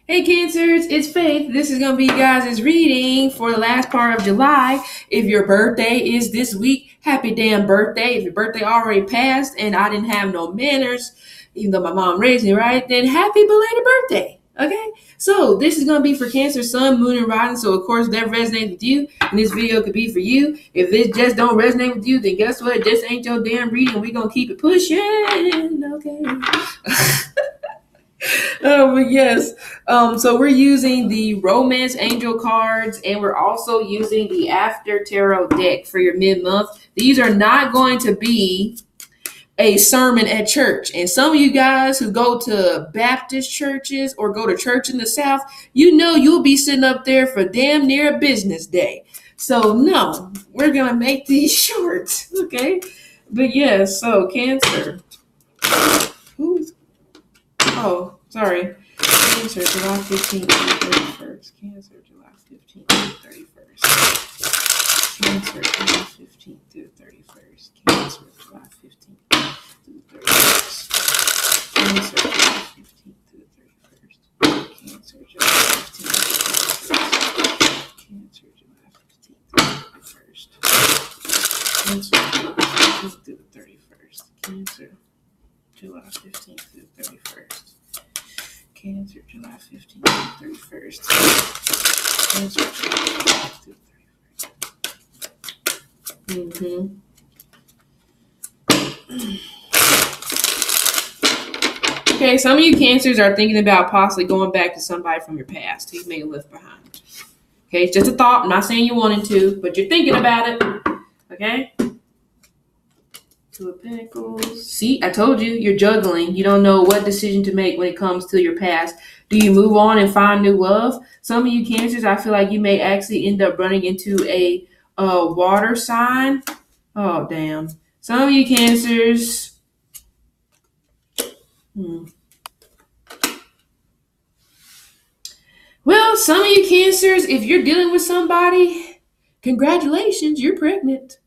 Hey Cancers, it's Faith. This is going to be you guys' reading for the last part of July. If your birthday is this week, happy damn birthday. If your birthday already passed and I didn't have no manners, even though my mom raised me right, then happy belated birthday. Okay? So this is going to be for Cancer, Sun, Moon, and Rising. So of course that resonates with you, and this video could be for you. If it just don't resonate with you, then guess what? It just ain't your damn reading. We're going to keep it pushing. Okay? Oh, but yes. So we're using the Romance Angel cards, and we're also using the After Tarot deck for your mid-month. These are not going to be a sermon at church. And some of you guys who go to Baptist churches or go to church in the South, you know you'll be sitting up there for damn near a business day. So no, we're going to make these short, okay? But yes, so Cancer. Who's Oh, sorry. Cancer, July 15th through 31st. Cancer, July 15th through 31st. Cancer, July 15th through 31st. Cancer, July 15th through 31st. Cancer, July 15th through 31st. Cancer, July 15th through 31st. Cancer, July 15th through 31st. Cancer, July 15th through 31st. Cancer, July 15th through 31st. Okay, some of you Cancers are thinking about possibly going back to somebody from your past who you may have left behind. Okay, it's just a thought. I'm not saying you wanted to, but you're thinking about it. Okay? Two of Pentacles. See, I told you, you're juggling. You don't know what decision to make when it comes to your past. Do you move on and find new love? Some of you Cancers, I feel like you may actually end up running into a water sign. Oh, damn. Some of you Cancers. Well, some of you Cancers, if you're dealing with somebody, congratulations, you're pregnant.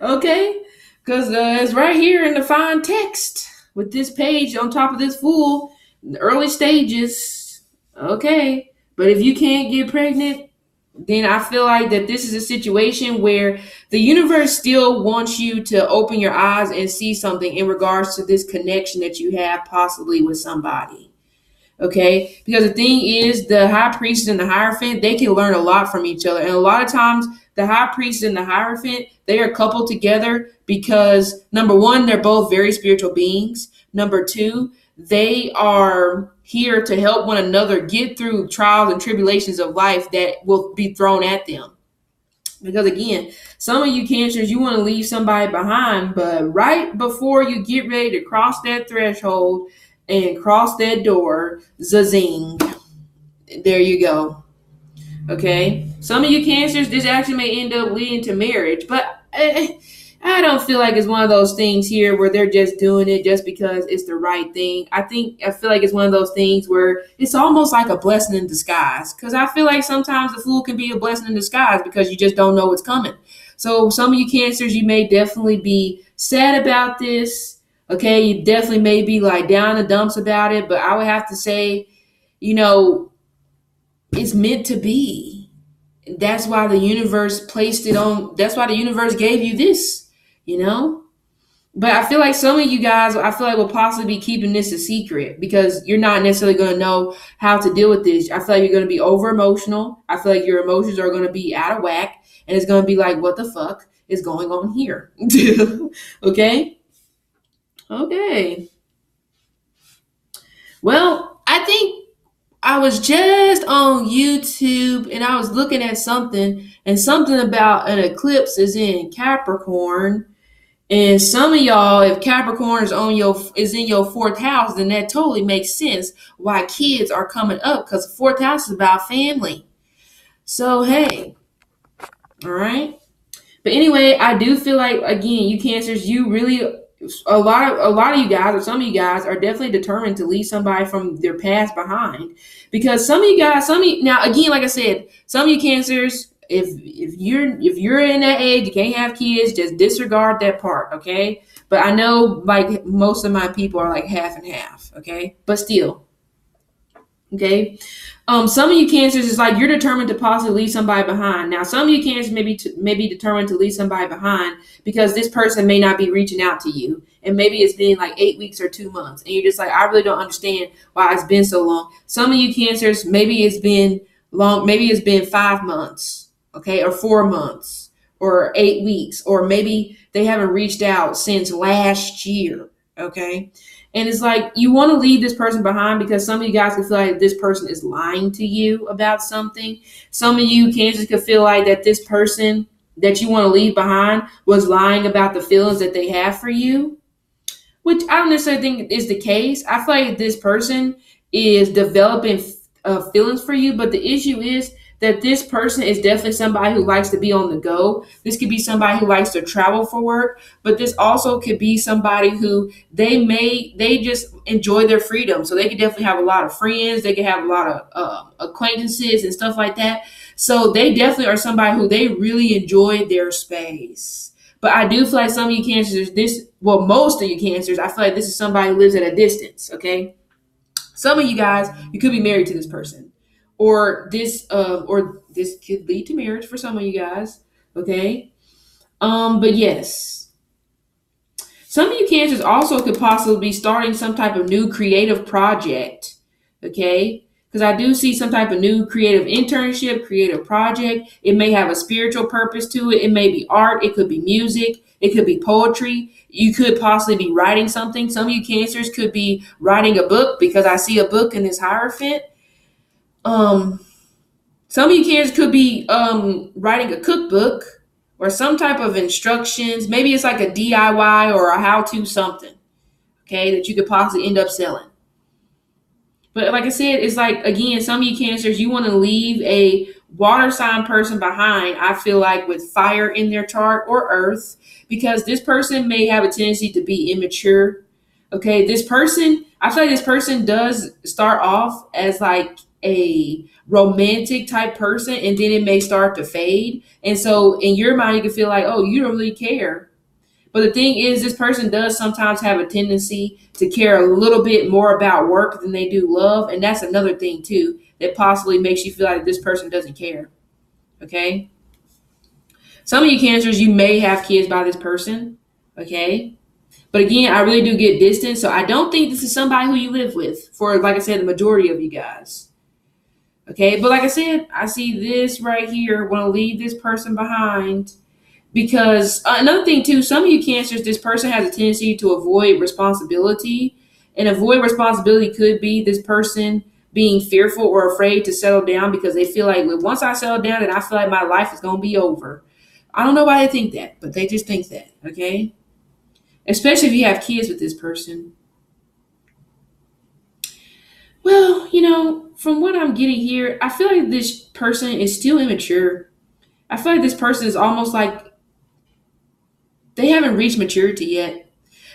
Okay, because it's right here in the fine text with this page on top of this Fool, in the early stages. Okay, but if you can't get pregnant, then I feel like that this is a situation where the universe still wants you to open your eyes and see something in regards to this connection that you have possibly with somebody. Okay, because the thing is, the high priest and the hierophant, they can learn a lot from each other, and a lot of times the high priest and the hierophant, they are coupled together because number one, they're both very spiritual beings. Number two, they are here to help one another get through trials and tribulations of life that will be thrown at them. Because again, some of you Cancers, you want to leave somebody behind, but right before you get ready to cross that threshold and cross that door, zazing, there you go. Okay, some of you Cancers, this actually may end up leading to marriage, but I don't feel like it's one of those things here where they're just doing it just because it's the right thing. I feel like it's one of those things where it's almost like a blessing in disguise, because I feel like sometimes the Fool can be a blessing in disguise because you just don't know what's coming. So some of you Cancers, you may definitely be sad about this. Okay, you definitely may be like down in the dumps about it, but I would have to say, it's meant to be. That's why the universe placed it on. That's why the universe gave you this, But I feel like some of you guys, will possibly be keeping this a secret because you're not necessarily going to know how to deal with this. I feel like you're going to be over emotional. I feel like your emotions are going to be out of whack, and it's going to be like, what the fuck is going on here? Okay? Okay. Well, I think I was just on YouTube and I was looking at something about an eclipse is in Capricorn. And some of y'all, if Capricorn is in your fourth house, then that totally makes sense why kids are coming up, because the fourth house is about family. So hey, all right. But anyway, I do feel like, again, you Cancers, you really, a lot of you guys, or some of you guys, are definitely determined to leave somebody from their past behind. Because some of you guys, now again, like I said, some of you Cancers, if you're in that age, you can't have kids, just disregard that part, okay? But I know like most of my people are like half and half, okay? But still, Okay. Some of you cancers is like you're determined to possibly leave somebody behind. Now, some of you cancers may be determined to leave somebody behind because this person may not be reaching out to you, and maybe it's been like 8 weeks or 2 months, and you're just like, I really don't understand why it's been so long. Some of you cancers, maybe it's been long, maybe it's been 5 months, okay, or 4 months, or 8 weeks, or maybe they haven't reached out since last year, okay. And it's like you want to leave this person behind because some of you guys could feel like this person is lying to you about something. Some of you cancers could feel like that this person that you want to leave behind was lying about the feelings that they have for you, which I don't necessarily think is the case. I feel like this person is developing feelings for you, but the issue is that this person is definitely somebody who likes to be on the go. This could be somebody who likes to travel for work, but this also could be somebody who they just enjoy their freedom. So they could definitely have a lot of friends. They could have a lot of acquaintances and stuff like that. So they definitely are somebody who they really enjoy their space. But I do feel like some of you cancers, most of you cancers, I feel like this is somebody who lives at a distance, okay? Some of you guys, you could be married to this person. Or this could lead to marriage for some of you guys, okay? But yes. Some of you cancers also could possibly be starting some type of new creative project, okay? Because I do see some type of new creative internship, creative project. It may have a spiritual purpose to it. It may be art. It could be music. It could be poetry. You could possibly be writing something. Some of you cancers could be writing a book because I see a book in this Hierophant. Some of you cancers could be writing a cookbook or some type of instructions. Maybe it's like a DIY or a how-to something, okay, that you could possibly end up selling. But like I said, it's like, again, some of you cancers, you want to leave a water sign person behind, I feel like, with fire in their chart or earth, because this person may have a tendency to be immature. Okay, this person, I feel like this person does start off as like a romantic type person, and then it may start to fade. And so in your mind, you can feel like, oh, you don't really care. But the thing is, this person does sometimes have a tendency to care a little bit more about work than they do love. And that's another thing, too, that possibly makes you feel like this person doesn't care. Okay? Some of you cancers, you may have kids by this person. Okay? But again, I really do get distance. So I don't think this is somebody who you live with for, like I said, the majority of you guys. Okay? But like I said, I see this right here. Want to leave this person behind. Because another thing too, some of you cancers, this person has a tendency to avoid responsibility. And avoid responsibility could be this person being fearful or afraid to settle down because they feel like, well, once I settle down, then I feel like my life is going to be over. I don't know why they think that, but they just think that, okay? Especially if you have kids with this person. Well, from what I'm getting here, I feel like this person is still immature. I feel like this person is almost like they haven't reached maturity yet.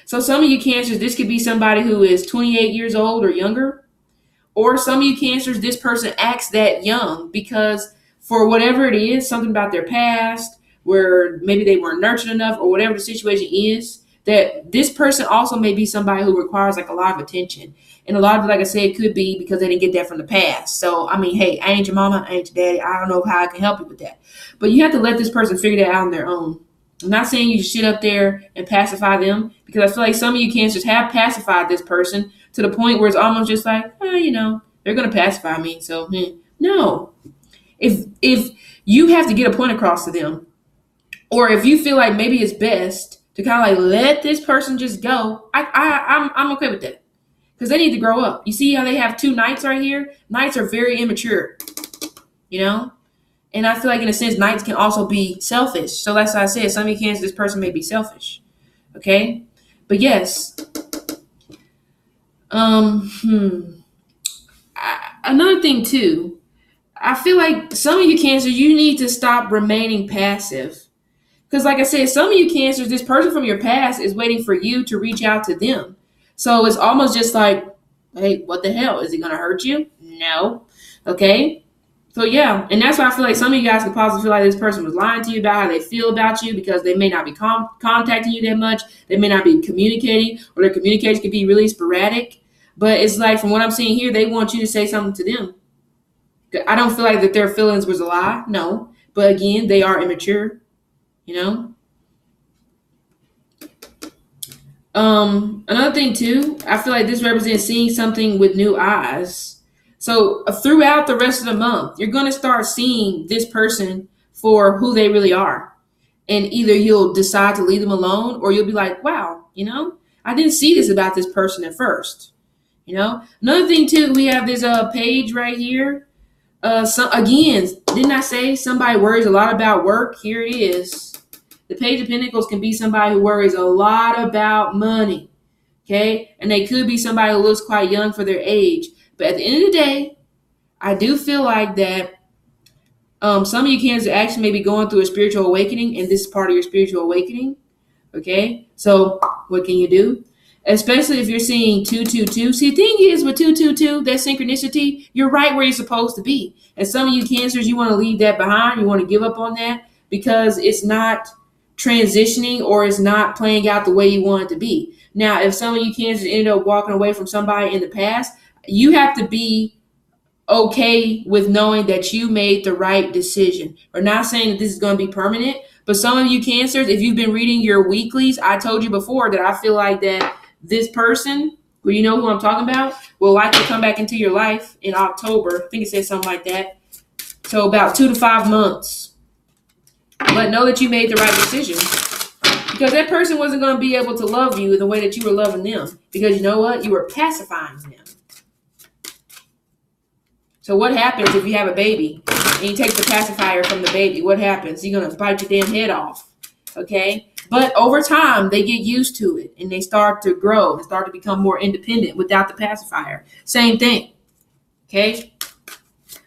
So some of you cancers, this could be somebody who is 28 years old or younger. Or some of you cancers, this person acts that young because for whatever it is, something about their past, where maybe they weren't nurtured enough or whatever the situation is, that this person also may be somebody who requires like a lot of attention. And a lot of it, like I said, could be because they didn't get that from the past. So, I mean, hey, I ain't your mama, I ain't your daddy. I don't know how I can help you with that. But you have to let this person figure that out on their own. I'm not saying you should sit up there and pacify them because I feel like some of you cancers have pacified this person to the point where it's almost just like, they're going to pacify me. So, no. If you have to get a point across to them, or if you feel like maybe it's best to kind of like let this person just go, I'm okay with that because they need to grow up. You see how they have two knights right here? Knights are very immature, And I feel like in a sense, knights can also be selfish. So that's why I said some of you cancers, this person may be selfish. Okay? But yes. Another thing too, I feel like some of you cancers, you need to stop remaining passive. Because like I said, some of you cancers, this person from your past is waiting for you to reach out to them. So it's almost just like, hey, what the hell? Is it going to hurt you? No. Okay? So yeah, and that's why I feel like some of you guys could possibly feel like this person was lying to you about how they feel about you because they may not be contacting you that much. They may not be communicating, or their communication could be really sporadic. But it's like, from what I'm seeing here, they want you to say something to them. I don't feel like that their feelings was a lie. No. But again, they are immature, you know? Another thing too, I feel like this represents seeing something with new eyes. So throughout the rest of the month, you're going to start seeing this person for who they really are. And either you'll decide to leave them alone, or you'll be like, wow, I didn't see this about this person at first. Another thing too, we have this page right here. Again, didn't I say somebody worries a lot about work? Here it is. The Page of Pentacles can be somebody who worries a lot about money, okay? And they could be somebody who looks quite young for their age. But at the end of the day, I do feel like that some of you Cancer actually may be going through a spiritual awakening, and this is part of your spiritual awakening, okay? So what can you do? Especially if you're seeing 222. See, the thing is with 222, that synchronicity, you're right where you're supposed to be. And some of you Cancers, you want to leave that behind. You want to give up on that because it's not transitioning or it's not playing out the way you want it to be. Now, if some of you Cancers end up walking away from somebody in the past, you have to be okay with knowing that you made the right decision. We're not saying that this is going to be permanent, but some of you Cancers, if you've been reading your weeklies, I told you before that I feel like that this person, who you know who I'm talking about, will likely come back into your life in October. I think it said something like that. So about 2 to 5 months. But know that you made the right decision, because that person wasn't going to be able to love you in the way that you were loving them, because you know what? You were pacifying them. So what happens if you have a baby and you take the pacifier from the baby? What happens? You're going to bite your damn head off. Okay? But over time, they get used to it and they start to grow and start to become more independent without the pacifier. Same thing. Okay?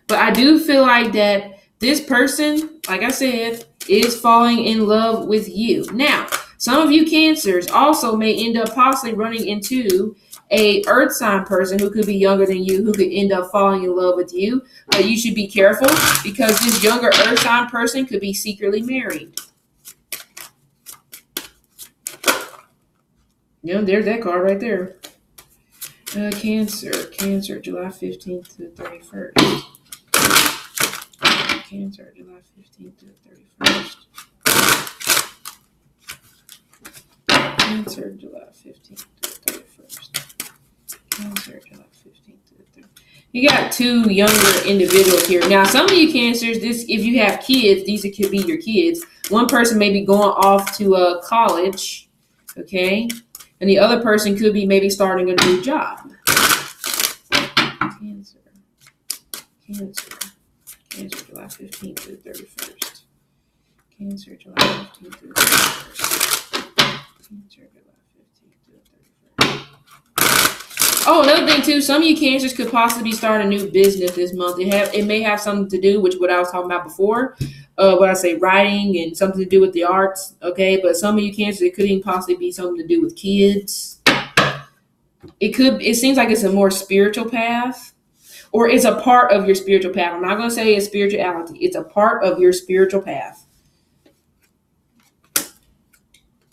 But I do feel like that this person, like I said, is falling in love with you. Now, some of you Cancers also may end up possibly running into a earth sign person who could be younger than you, who could end up falling in love with you. But you should be careful, because this younger earth sign person could be secretly married. There's that card right there. Cancer, July 15th to the 31st. Cancer, July 15th to the 31st. Cancer, July 15th to the 31st. Cancer, July 15th to the 31st. You got two younger individuals here. Now, some of you Cancers, if you have kids, these could be your kids. One person may be going off to college, okay? And the other person could be maybe starting a new job. Cancer, July 15th to the 31st. Cancer, July 15th to the 31st. Cancer, July 15th to the 31st. Oh, another thing too, some of you Cancers could possibly start a new business this month. It may have something to do with what I was talking about before. What I say, writing and something to do with the arts, okay? But some of you Cancers, it could even possibly be something to do with kids. It seems like it's a more spiritual path, or it's a part of your spiritual path. I'm not going to say it's spirituality. It's a part of your spiritual path.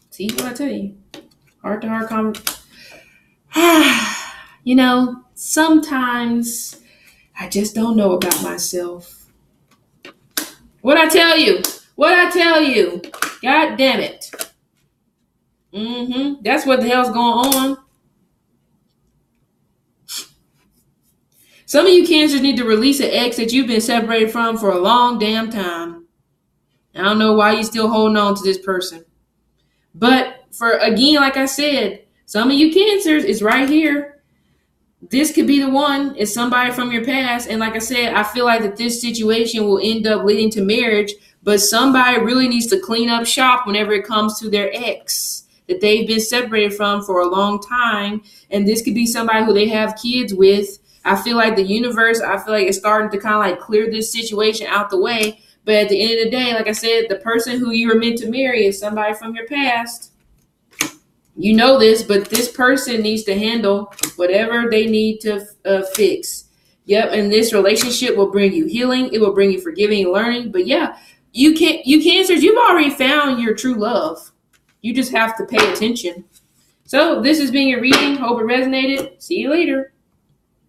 See what I tell you? Heart-to-heart conversation. Sometimes I just don't know about myself. What'd I tell you? God damn it. That's what the hell's going on. Some of you Cancers need to release an ex that you've been separated from for a long damn time. I don't know why you're still holding on to this person. But again, like I said, some of you Cancers, it's right here. This could be the one. It's somebody from your past. And like I said, I feel like that this situation will end up leading to marriage, but somebody really needs to clean up shop whenever it comes to their ex that they've been separated from for a long time. And this could be somebody who they have kids with. I feel like the universe, it's starting to kind of like clear this situation out the way. But at the end of the day, like I said, the person who you were meant to marry is somebody from your past. You know this, but this person needs to handle whatever they need to fix. Yep, and this relationship will bring you healing. It will bring you forgiving and learning. But yeah, you Cancers, you've already found your true love. You just have to pay attention. So this has been your reading. Hope it resonated. See you later.